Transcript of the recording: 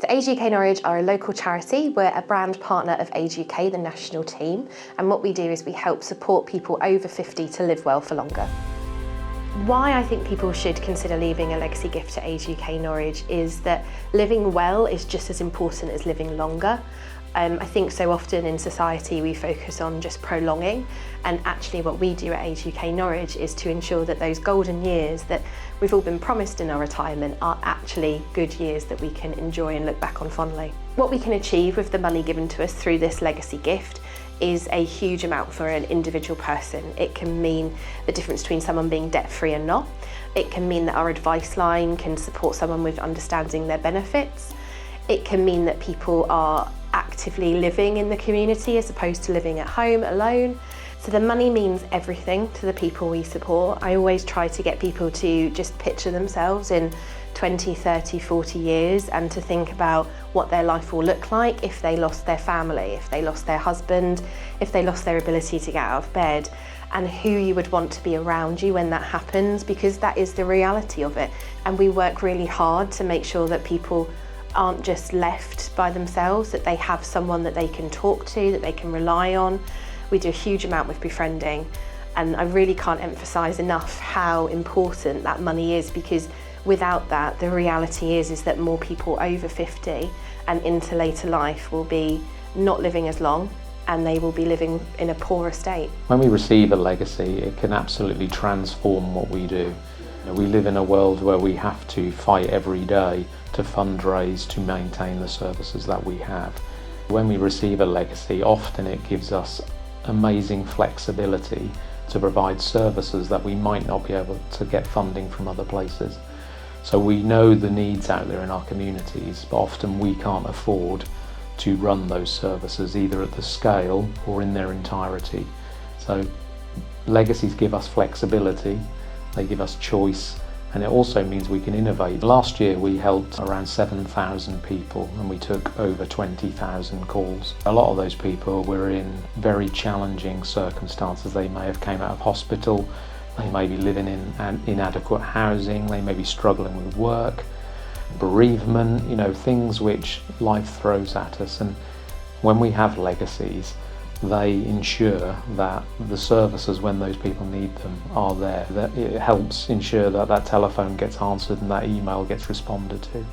Age UK Norwich are a local charity. We're a brand partner of Age UK, the national team, and what we do is we help support people over 50 to live well for longer. Why I think people should consider leaving a legacy gift to Age UK Norwich is that living well is just as important as living longer. I think so often in society we focus on just prolonging, and actually what we do at Age UK Norwich is to ensure that those golden years that we've all been promised in our retirement are actually good years that we can enjoy and look back on fondly. What we can achieve with the money given to us through this legacy gift is a huge amount for an individual person. It can mean the difference between someone being debt-free and not. It can mean that our advice line can support someone with understanding their benefits. It can mean that people are actively living in the community as opposed to living at home alone. So the money means everything to the people we support. I always try to get people to just picture themselves in 20, 30, 40 years and to think about what their life will look like if they lost their family, if they lost their husband, if they lost their ability to get out of bed, and who you would want to be around you when that happens, because that is the reality of it. And we work really hard to make sure that people aren't just left by themselves, that they have someone that they can talk to, that they can rely on. We do a huge amount with befriending, and I really can't emphasise enough how important that money is, because without that, the reality is that more people over 50 and into later life will be not living as long, and they will be living in a poorer state. When we receive a legacy, it can absolutely transform what we do. We live in a world where we have to fight every day to fundraise to maintain the services that we have. When we receive a legacy, often it gives us amazing flexibility to provide services that we might not be able to get funding from other places. So we know the needs out there in our communities, but often we can't afford to run those services either at the scale or in their entirety. So legacies give us flexibility, they give us choice, and it also means we can innovate. Last year we helped around 7,000 people and we took over 20,000 calls. A lot of those people were in very challenging circumstances. They may have came out of hospital, they may be living in inadequate housing, they may be struggling with work, bereavement, things which life throws at us. And when we have legacies, they ensure that the services, when those people need them, are there. That it helps ensure that that telephone gets answered and that email gets responded to.